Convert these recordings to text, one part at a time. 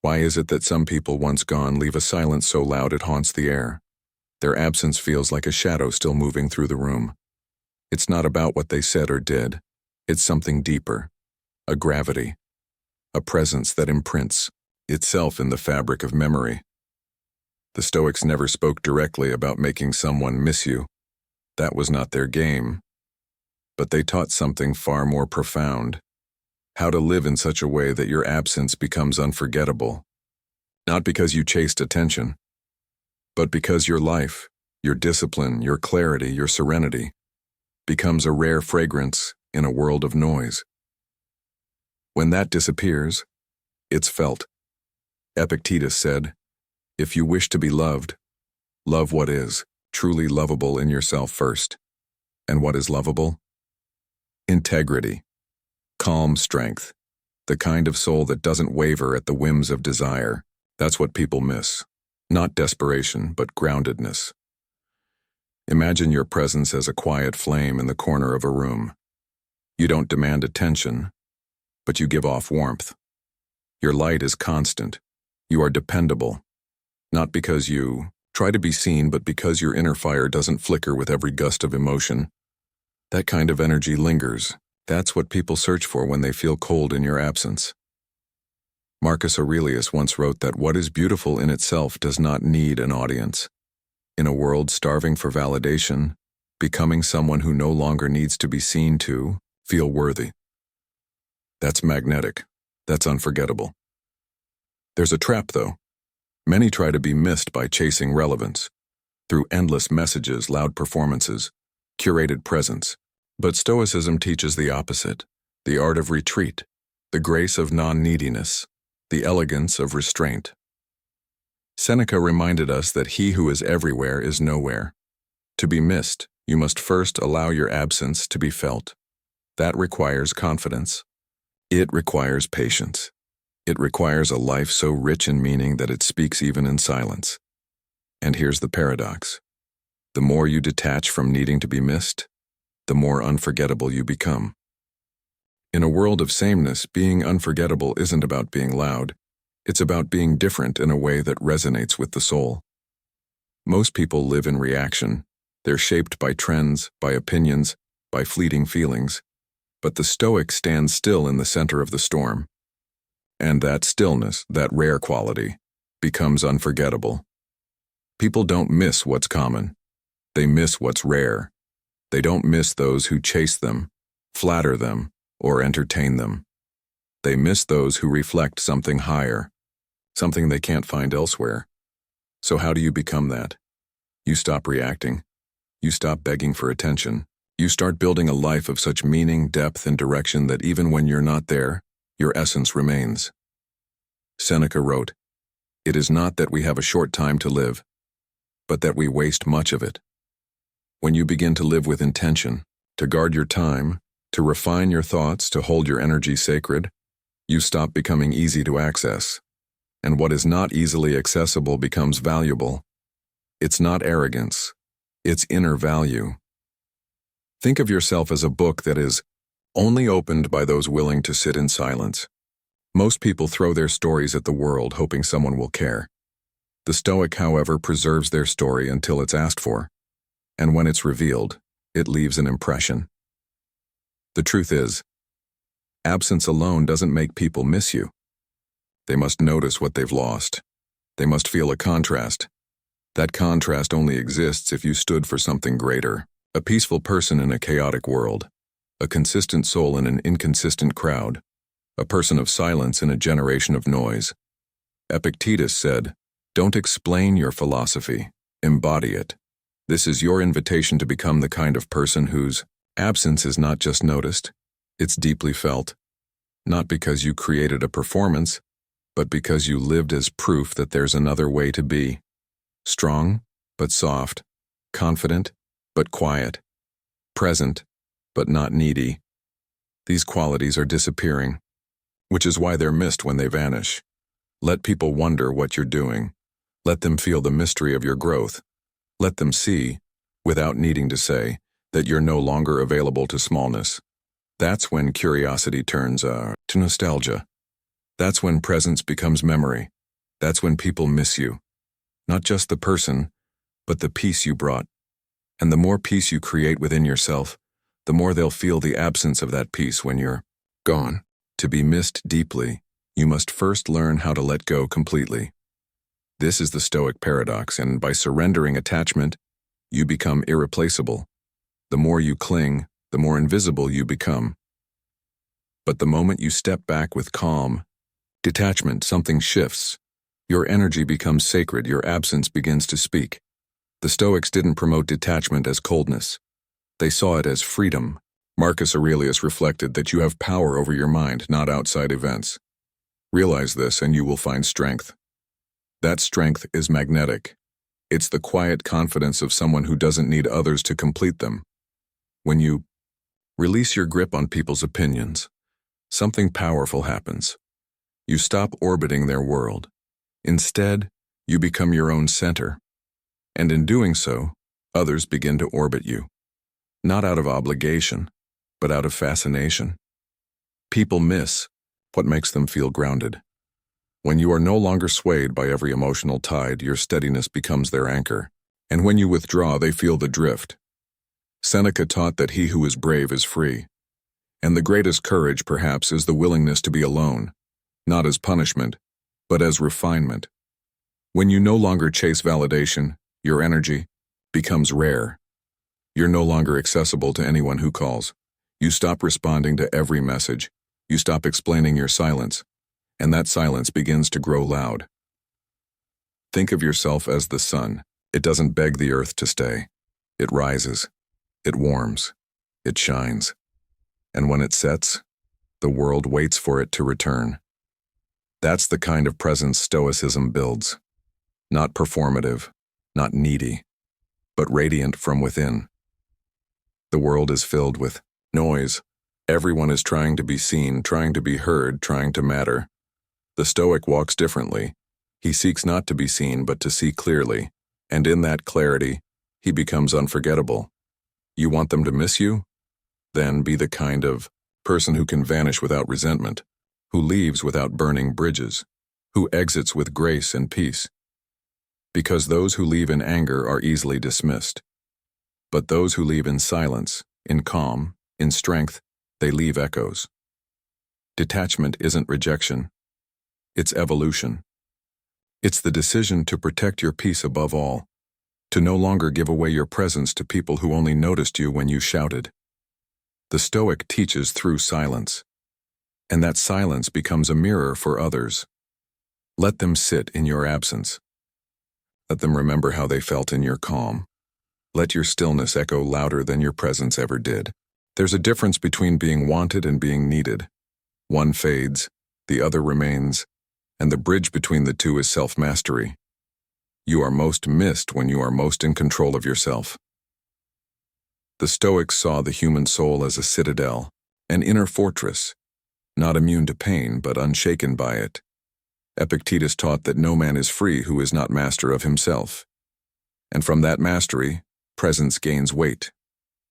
Why is it that some people once gone leave a silence so loud it haunts the air? Their absence feels like a shadow still moving through the room. It's not about what they said or did. It's something deeper. A gravity. A presence that imprints itself in the fabric of memory. The Stoics never spoke directly about making someone miss you. That was not their game. But they taught something far more profound. How to live in such a way that your absence becomes unforgettable. Not because you chased attention, but because your life, your discipline, your clarity, your serenity, becomes a rare fragrance in a world of noise. When that disappears, it's felt. Epictetus said, "If you wish to be loved, love what is truly lovable in yourself first." And what is lovable? Integrity. Calm strength. The kind of soul that doesn't waver at the whims of desire. That's what people miss. Not desperation, but groundedness. Imagine your presence as a quiet flame in the corner of a room. You don't demand attention, but you give off warmth. Your light is constant. You are dependable. Not because you try to be seen, but because your inner fire doesn't flicker with every gust of emotion. That kind of energy lingers. That's what people search for when they feel cold in your absence. Marcus Aurelius once wrote that what is beautiful in itself does not need an audience. In a world starving for validation, becoming someone who no longer needs to be seen to feel worthy. That's magnetic. That's unforgettable. There's a trap, though. Many try to be missed by chasing relevance, through endless messages, loud performances, curated presence. But Stoicism teaches the opposite, the art of retreat, the grace of non-neediness, the elegance of restraint. Seneca reminded us that he who is everywhere is nowhere. To be missed, you must first allow your absence to be felt. That requires confidence. It requires patience. It requires a life so rich in meaning that it speaks even in silence. And here's the paradox. The more you detach from needing to be missed, the more unforgettable you become. In a world of sameness, being unforgettable isn't about being loud. It's about being different in a way that resonates with the soul. Most people live in reaction. They're shaped by trends, by opinions, by fleeting feelings. But the Stoic stands still in the center of the storm. And that stillness, that rare quality, becomes unforgettable. People don't miss what's common. They miss what's rare. They don't miss those who chase them, flatter them, or entertain them. They miss those who reflect something higher, something they can't find elsewhere. So how do you become that? You stop reacting. You stop begging for attention. You start building a life of such meaning, depth, and direction that even when you're not there, your essence remains. Seneca wrote, "It is not that we have a short time to live, but that we waste much of it." When you begin to live with intention, to guard your time, to refine your thoughts, to hold your energy sacred, you stop becoming easy to access. And what is not easily accessible becomes valuable. It's not arrogance. It's inner value. Think of yourself as a book that is only opened by those willing to sit in silence. Most people throw their stories at the world, hoping someone will care. The Stoic, however, preserves their story until it's asked for. And when it's revealed, it leaves an impression. The truth is, absence alone doesn't make people miss you. They must notice what they've lost. They must feel a contrast. That contrast only exists if you stood for something greater. A peaceful person in a chaotic world. A consistent soul in an inconsistent crowd. A person of silence in a generation of noise. Epictetus said, "Don't explain your philosophy, embody it." This is your invitation to become the kind of person whose absence is not just noticed, it's deeply felt. Not because you created a performance, but because you lived as proof that there's another way to be. Strong, but soft. Confident, but quiet. Present, but not needy. These qualities are disappearing, which is why they're missed when they vanish. Let people wonder what you're doing. Let them feel the mystery of your growth. Let them see, without needing to say, that you're no longer available to smallness. That's when curiosity turns to nostalgia. That's when presence becomes memory. That's when people miss you. Not just the person, but the peace you brought. And the more peace you create within yourself, the more they'll feel the absence of that peace when you're gone. To be missed deeply, you must first learn how to let go completely. This is the Stoic paradox, and by surrendering attachment, you become irreplaceable. The more you cling, the more invisible you become. But the moment you step back with calm, detachment, something shifts. Your energy becomes sacred, your absence begins to speak. The Stoics didn't promote detachment as coldness. They saw it as freedom. Marcus Aurelius reflected that you have power over your mind, not outside events. Realize this and you will find strength. That strength is magnetic. It's the quiet confidence of someone who doesn't need others to complete them. When you release your grip on people's opinions, something powerful happens. You stop orbiting their world. Instead, you become your own center. And in doing so, others begin to orbit you. Not out of obligation, but out of fascination. People miss what makes them feel grounded. When you are no longer swayed by every emotional tide, your steadiness becomes their anchor. And when you withdraw, they feel the drift. Seneca taught that he who is brave is free. And the greatest courage, perhaps, is the willingness to be alone, not as punishment, but as refinement. When you no longer chase validation, your energy becomes rare. You're no longer accessible to anyone who calls. You stop responding to every message. You stop explaining your silence, and that silence begins to grow loud. Think of yourself as the sun. It doesn't beg the earth to stay. It rises. It warms. It shines. And when it sets, the world waits for it to return. That's the kind of presence Stoicism builds. Not performative, not needy, but radiant from within. The world is filled with noise. Everyone is trying to be seen, trying to be heard, trying to matter. The Stoic walks differently. He seeks not to be seen, but to see clearly. And in that clarity, he becomes unforgettable. You want them to miss you? Then be the kind of person who can vanish without resentment, who leaves without burning bridges, who exits with grace and peace. Because those who leave in anger are easily dismissed. But those who leave in silence, in calm, in strength, they leave echoes. Detachment isn't rejection. It's evolution. It's the decision to protect your peace above all, to no longer give away your presence to people who only noticed you when you shouted. The Stoic teaches through silence, and that silence becomes a mirror for others. Let them sit in your absence. Let them remember how they felt in your calm. Let your stillness echo louder than your presence ever did. There's a difference between being wanted and being needed. One fades, the other remains, and the bridge between the two is self-mastery. You are most missed when you are most in control of yourself. The Stoics saw the human soul as a citadel, an inner fortress, not immune to pain but unshaken by it. Epictetus taught that no man is free who is not master of himself. And from that mastery, presence gains weight.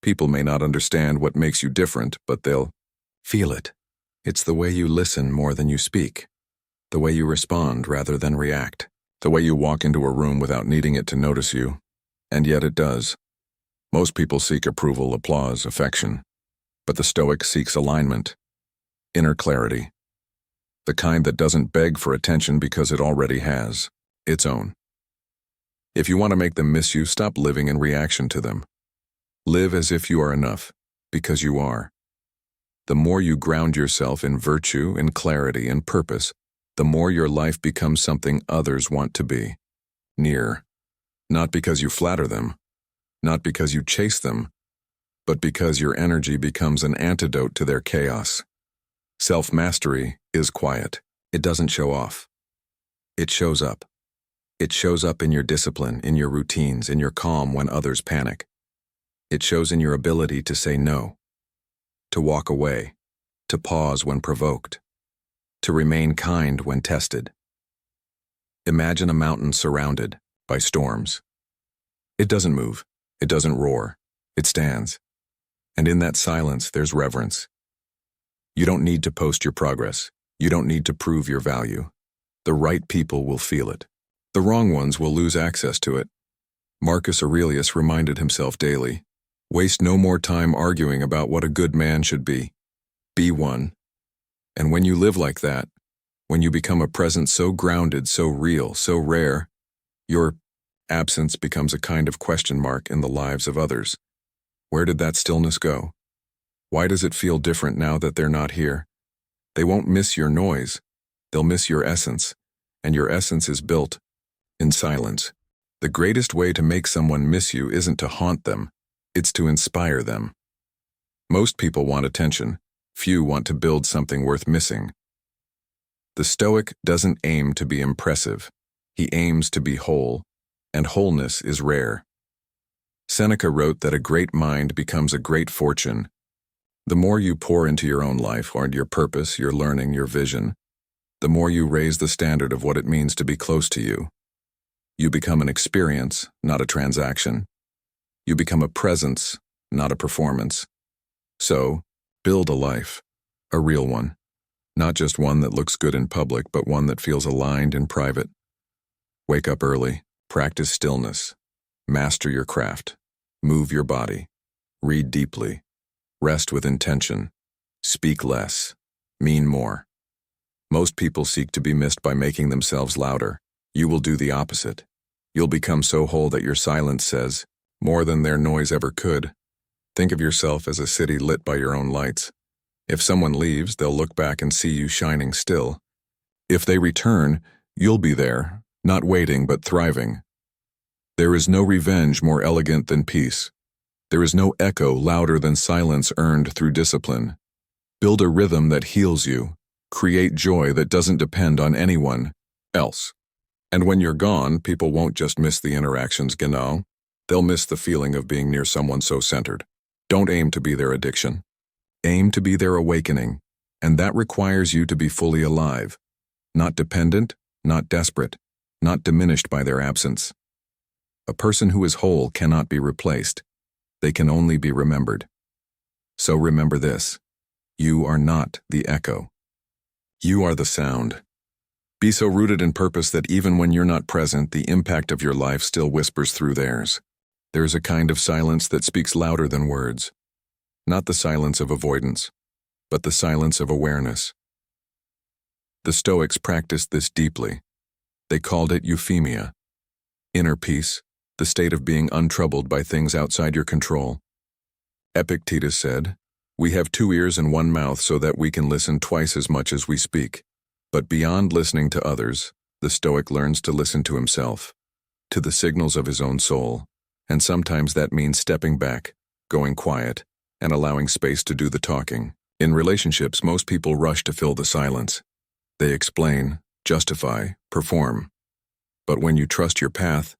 People may not understand what makes you different, but they'll feel it. It's the way you listen more than you speak, the way you respond rather than react, the way you walk into a room without needing it to notice you, and yet it does. Most people seek approval, applause, affection, but the Stoic seeks alignment, inner clarity, the kind that doesn't beg for attention because it already has its own. If you want to make them miss you, stop living in reaction to them. Live as if you are enough, because you are. The more you ground yourself in virtue, in clarity, in purpose, the more your life becomes something others want to be. Near. Not because you flatter them, not because you chase them, but because your energy becomes an antidote to their chaos. Self-mastery is quiet. It doesn't show off. It shows up. It shows up in your discipline, in your routines, in your calm when others panic. It shows in your ability to say no, to walk away, to pause when provoked, to remain kind when tested. Imagine a mountain surrounded by storms. It doesn't move. It doesn't roar. It stands. And in that silence, there's reverence. You don't need to post your progress. You don't need to prove your value. The right people will feel it. The wrong ones will lose access to it. Marcus Aurelius reminded himself daily, waste no more time arguing about what a good man should be. Be one. And when you live like that, when you become a presence so grounded, so real, so rare, your absence becomes a kind of question mark in the lives of others. Where did that stillness go? Why does it feel different now that they're not here? They won't miss your noise. They'll miss your essence, and your essence is built in silence. The greatest way to make someone miss you isn't to haunt them, it's to inspire them. Most people want attention. Few want to build something worth missing. The Stoic doesn't aim to be impressive. He aims to be whole, and wholeness is rare. Seneca wrote that a great mind becomes a great fortune. The more you pour into your own life, or your purpose, your learning, your vision, the more you raise the standard of what it means to be close to you. You become an experience, not a transaction. You become a presence, not a performance. So, build a life, a real one. Not just one that looks good in public, but one that feels aligned in private. Wake up early, practice stillness, master your craft, move your body, read deeply, rest with intention, speak less, mean more. Most people seek to be missed by making themselves louder. You will do the opposite. You'll become so whole that your silence says more than their noise ever could. Think of yourself as a city lit by your own lights. If someone leaves, they'll look back and see you shining still. If they return, you'll be there, not waiting but thriving. There is no revenge more elegant than peace. There is no echo louder than silence earned through discipline. Build a rhythm that heals you. Create joy that doesn't depend on anyone else. And when you're gone, people won't just miss the interactions, genau. They'll miss the feeling of being near someone so centered. Don't aim to be their addiction. Aim to be their awakening, and that requires you to be fully alive, not dependent, not desperate, not diminished by their absence. A person who is whole cannot be replaced. They can only be remembered. So remember this: you are not the echo. You are the sound. Be so rooted in purpose that even when you're not present, the impact of your life still whispers through theirs. There is a kind of silence that speaks louder than words. Not the silence of avoidance, but the silence of awareness. The Stoics practiced this deeply. They called it euphemia. Inner peace, the state of being untroubled by things outside your control. Epictetus said, "We have 2 ears and 1 mouth so that we can listen twice as much as we speak." But beyond listening to others, the Stoic learns to listen to himself, to the signals of his own soul, and sometimes that means stepping back, going quiet, and allowing space to do the talking. In relationships, most people rush to fill the silence. They explain, justify, perform. But when you trust your path,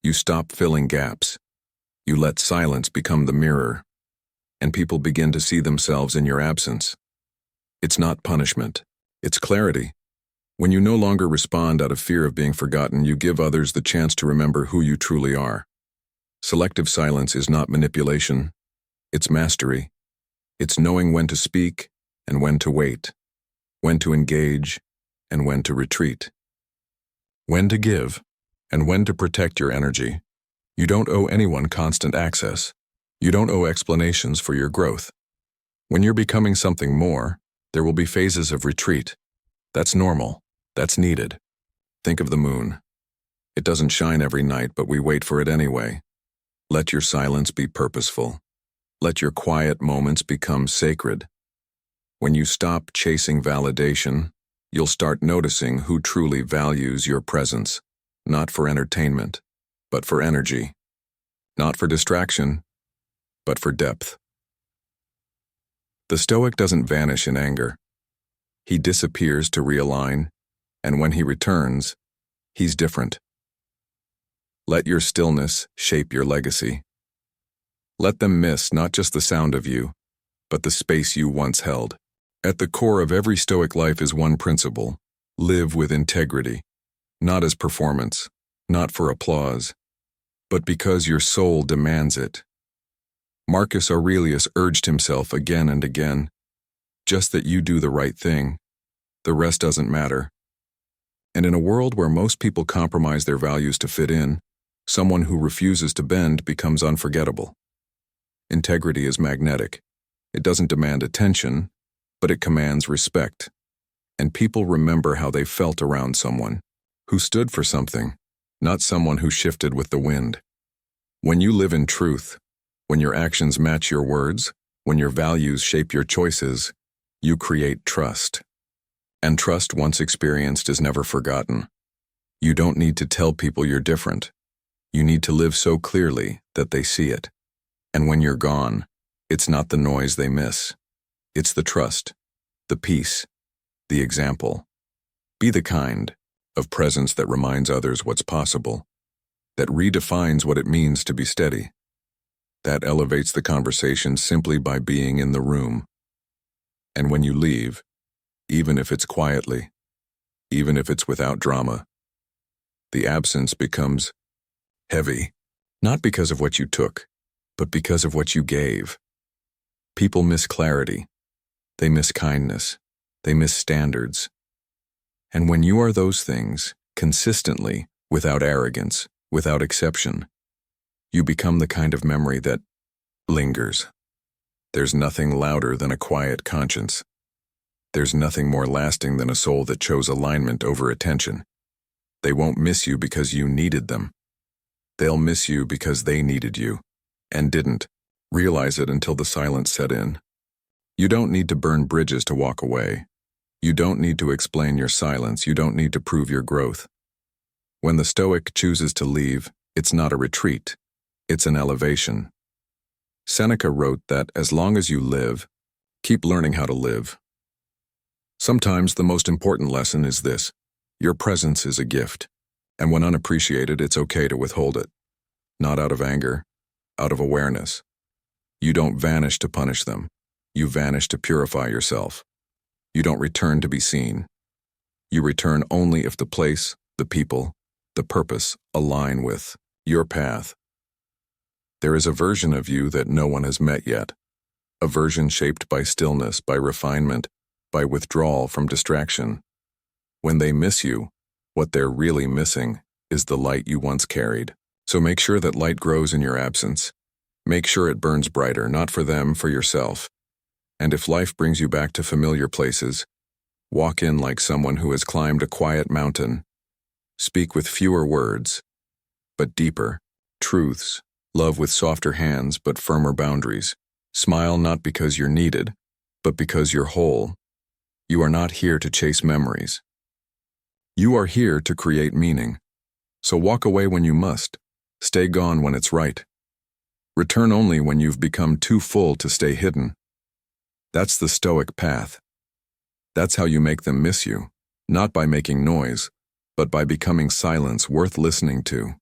you stop filling gaps. You let silence become the mirror, and people begin to see themselves in your absence. It's not punishment, it's clarity. When you no longer respond out of fear of being forgotten, you give others the chance to remember who you truly are. Selective silence is not manipulation. It's mastery. It's knowing when to speak and when to wait, when to engage and when to retreat, when to give and when to protect your energy. You don't owe anyone constant access. You don't owe explanations for your growth. When you're becoming something more, there will be phases of retreat. That's normal. That's needed. Think of the moon. It doesn't shine every night, but we wait for it anyway. Let your silence be purposeful. Let your quiet moments become sacred. When you stop chasing validation, you'll start noticing who truly values your presence, not for entertainment, but for energy. Not for distraction, but for depth. The Stoic doesn't vanish in anger. He disappears to realign, and when he returns, he's different. Let your stillness shape your legacy. Let them miss not just the sound of you, but the space you once held. At the core of every Stoic life is one principle: live with integrity, not as performance, not for applause, but because your soul demands it. Marcus Aurelius urged himself again and again, just that you do the right thing. The rest doesn't matter. And in a world where most people compromise their values to fit in, someone who refuses to bend becomes unforgettable. Integrity is magnetic. It doesn't demand attention, but it commands respect. And people remember how they felt around someone who stood for something, not someone who shifted with the wind. When you live in truth, when your actions match your words, when your values shape your choices, you create trust. And trust once experienced is never forgotten. You don't need to tell people you're different. You need to live so clearly that they see it. And when you're gone, it's not the noise they miss. It's the trust, the peace, the example. Be the kind of presence that reminds others what's possible, that redefines what it means to be steady, that elevates the conversation simply by being in the room. And when you leave, even if it's quietly, even if it's without drama, the absence becomes heavy, not because of what you took, but because of what you gave. People miss clarity. They miss kindness. They miss standards. And when you are those things, consistently, without arrogance, without exception, you become the kind of memory that lingers. There's nothing louder than a quiet conscience. There's nothing more lasting than a soul that chose alignment over attention. They won't miss you because you needed them. They'll miss you because they needed you, and didn't realize it until the silence set in. You don't need to burn bridges to walk away. You don't need to explain your silence. You don't need to prove your growth. When the Stoic chooses to leave, it's not a retreat. It's an elevation. Seneca wrote that as long as you live, keep learning how to live. Sometimes the most important lesson is this: your presence is a gift, and when unappreciated, it's okay to withhold it. Not out of anger, out of awareness. You don't vanish to punish them. You vanish to purify yourself. You don't return to be seen. You return only if the place, the people, the purpose align with your path. There is a version of you that no one has met yet, a version shaped by stillness, by refinement, by withdrawal from distraction. When they miss you, what they're really missing is the light you once carried. So make sure that light grows in your absence. Make sure it burns brighter, not for them, for yourself. And if life brings you back to familiar places, walk in like someone who has climbed a quiet mountain. Speak with fewer words, but deeper truths. Love with softer hands, but firmer boundaries. Smile not because you're needed, but because you're whole. You are not here to chase memories. You are here to create meaning. So walk away when you must. Stay gone when it's right. Return only when you've become too full to stay hidden. That's the Stoic path. That's how you make them miss you, not by making noise, but by becoming silence worth listening to.